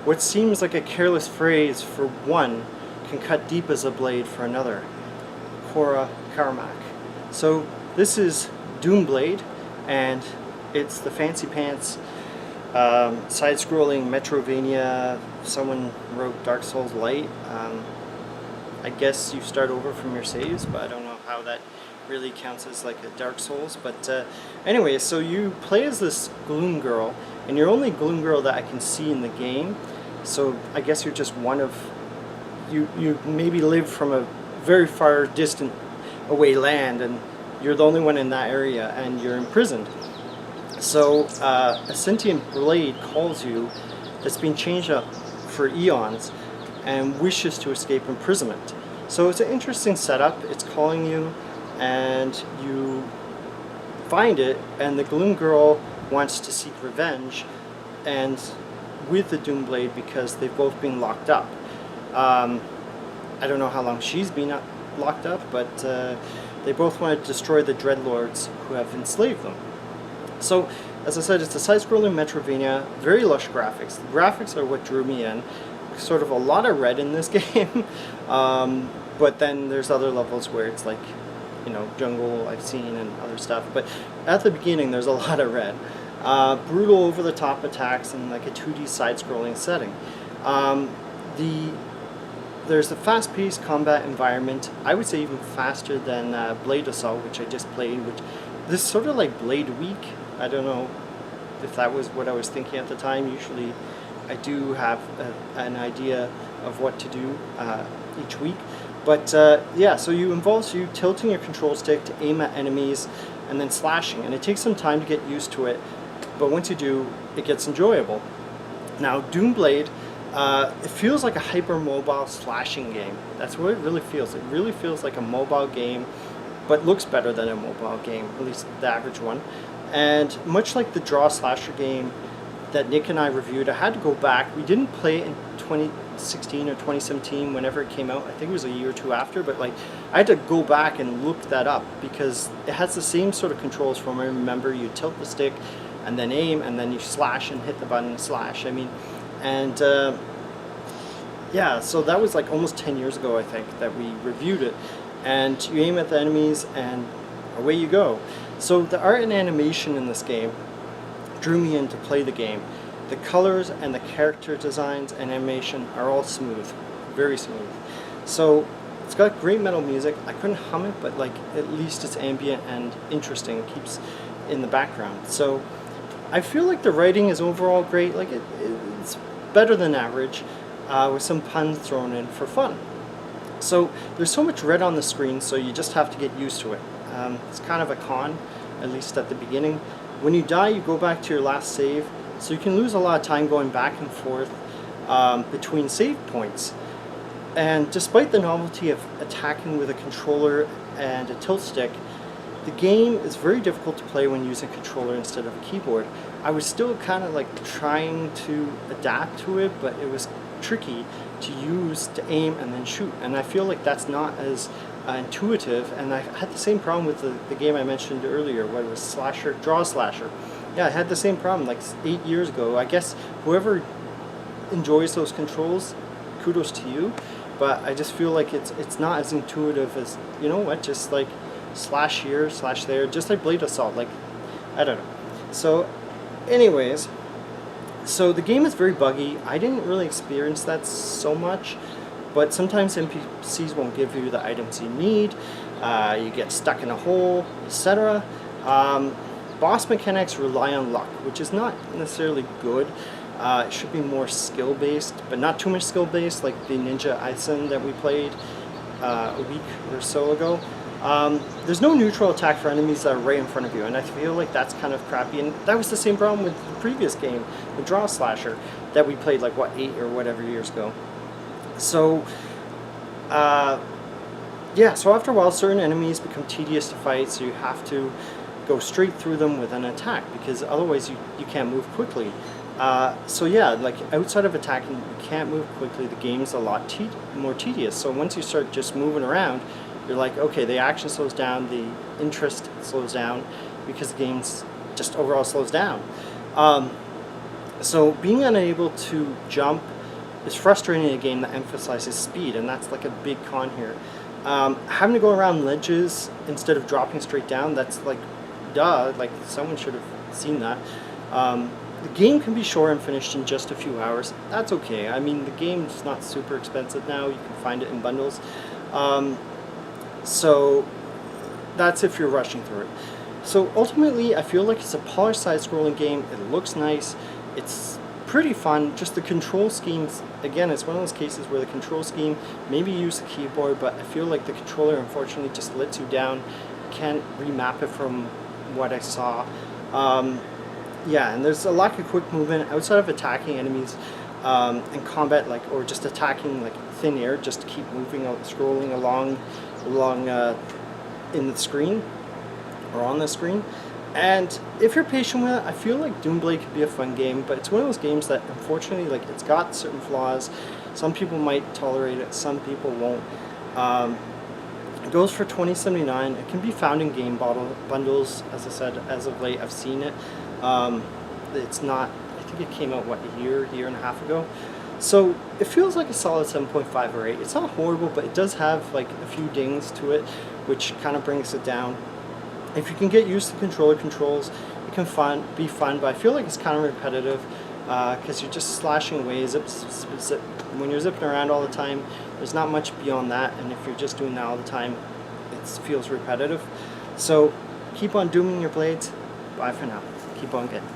What seems like a careless phrase for one can cut deep as a blade for another. Cora Carmack. So this is DOOMBLADE, and it's the fancy pants side-scrolling Metrovania. Someone wrote Dark Souls Light. I guess you start over from your saves, but I don't know how that really counts as like a Dark Souls. But anyway, so you play as this Gloom Girl, and you're only Gloom Girl that I can see in the game. So I guess you're just one of you maybe live from a very far distant away land, and you're the only one in that area, and you're imprisoned. So a sentient blade calls you that's been changed up for eons and wishes to escape imprisonment. So it's an interesting setup. It's calling you, and you find it, and the Gloom Girl wants to seek revenge and with the Doomblade because they've both been locked up. I don't know how long she's been locked up, but they both want to destroy the Dreadlords who have enslaved them. So, as I said, it's a side-scrolling Metrovania, very lush graphics. The graphics are what drew me in. Sort of a lot of red in this game, but then there's other levels where it's like, you know, jungle I've seen and other stuff. But at the beginning, there's a lot of red. Brutal, over-the-top attacks in like a 2D side-scrolling setting. There's a fast-paced combat environment. I would say even faster than Blade Assault, which I just played. Which this is sort of like Blade Week. I don't know if that was what I was thinking at the time. Usually, I do have an idea of what to do each week. But yeah, so you involves you tilting your control stick to aim at enemies and then slashing, and it takes some time to get used to it. But once you do, it gets enjoyable. Now, Doomblade. It feels like a hyper-mobile slashing game. That's what it really feels. It really feels like a mobile game, but looks better than a mobile game, at least the average one. And much like the draw slasher game that Nick and I reviewed, I had to go back. We didn't play it in 2016 or 2017 whenever it came out. I think it was a year or two after, but like I had to go back and look that up because it has the same sort of controls from what I remember. You tilt the stick and then aim, and then you slash and hit the button and slash. I mean, and yeah, so that was like almost 10 years ago, I think, that we reviewed it. And you aim at the enemies and away you go. So the art and animation in this game drew me in to play the game. The colors and the character designs and animation are all smooth, very smooth. So it's got great metal music. I couldn't hum it, but like at least it's ambient and interesting. It keeps in the background. So I feel like the writing is overall great. Like it's better than average, with some puns thrown in for fun. So there's so much red on the screen, so you just have to get used to it. It's kind of a con, at least at the beginning. When you die, you go back to your last save, so you can lose a lot of time going back and forth between save points. And despite the novelty of attacking with a controller and a tilt stick, the game is very difficult to play when using a controller instead of a keyboard. I was still kind of like trying to adapt to it, but it was tricky to use to aim and then shoot, and I feel like that's not as intuitive. And I had the same problem with the game I mentioned earlier, what it was, Draw Slasher. Yeah, I had the same problem like 8 years ago. I guess whoever enjoys those controls, kudos to you, but I just feel like it's not as intuitive as, you know what, just like slash here, slash there, just like Blade Assault, like, I don't know. So anyways, so the game is very buggy. I didn't really experience that so much, but sometimes NPCs won't give you the items you need. You get stuck in a hole, etc. Boss mechanics rely on luck, which is not necessarily good. It should be more skill-based, but not too much skill-based like the Ninja Isen that we played a week or so ago. There's no neutral attack for enemies that are right in front of you, and I feel like that's kind of crappy. And that was the same problem with the previous game, the Draw Slasher, that we played like, what, 8 or whatever years ago. So, yeah, so after a while, certain enemies become tedious to fight, so you have to go straight through them with an attack, because otherwise you can't move quickly. So yeah, like outside of attacking, you can't move quickly. The game's a lot more tedious. So once you start just moving around, you're like, okay, the action slows down, the interest slows down, because the game's just overall slows down. So being unable to jump is frustrating in a game that emphasizes speed, and that's like a big con here. Having to go around ledges instead of dropping straight down, that's like, duh, like someone should have seen that. The game can be short and finished in just a few hours. That's okay. I mean, the game's not super expensive now. You can find it in bundles. So that's if you're rushing through it. So ultimately, I feel like it's a polished side-scrolling game. It looks nice. It's pretty fun. Just the control schemes, again, it's one of those cases where the control scheme, maybe use the keyboard, but I feel like the controller unfortunately just lets you down. Can't remap it from what I saw. Yeah, and there's a lack of quick movement outside of attacking enemies in combat, like, or just attacking like thin air, just to keep moving out, scrolling along in the screen or on the screen. And if you're patient with it, I feel like DOOMBLADE could be a fun game, but it's one of those games that unfortunately, like, it's got certain flaws. Some people might tolerate it, some people won't. It goes for $20.79. It can be found in game bundles, as I said, as of late. I've seen it. It's not, I think it came out, what, a year and a half ago. So it feels like a solid 7.5 or 8. It's not horrible, but it does have like a few dings to it, which kind of brings it down. If you can get used to controller controls, it can be fun, but I feel like it's kind of repetitive because you're just slashing away, zip, zip, zip. When you're zipping around all the time, there's not much beyond that, and if you're just doing that all the time, it feels repetitive. So keep on dooming your blades. Bye for now. Keep on getting.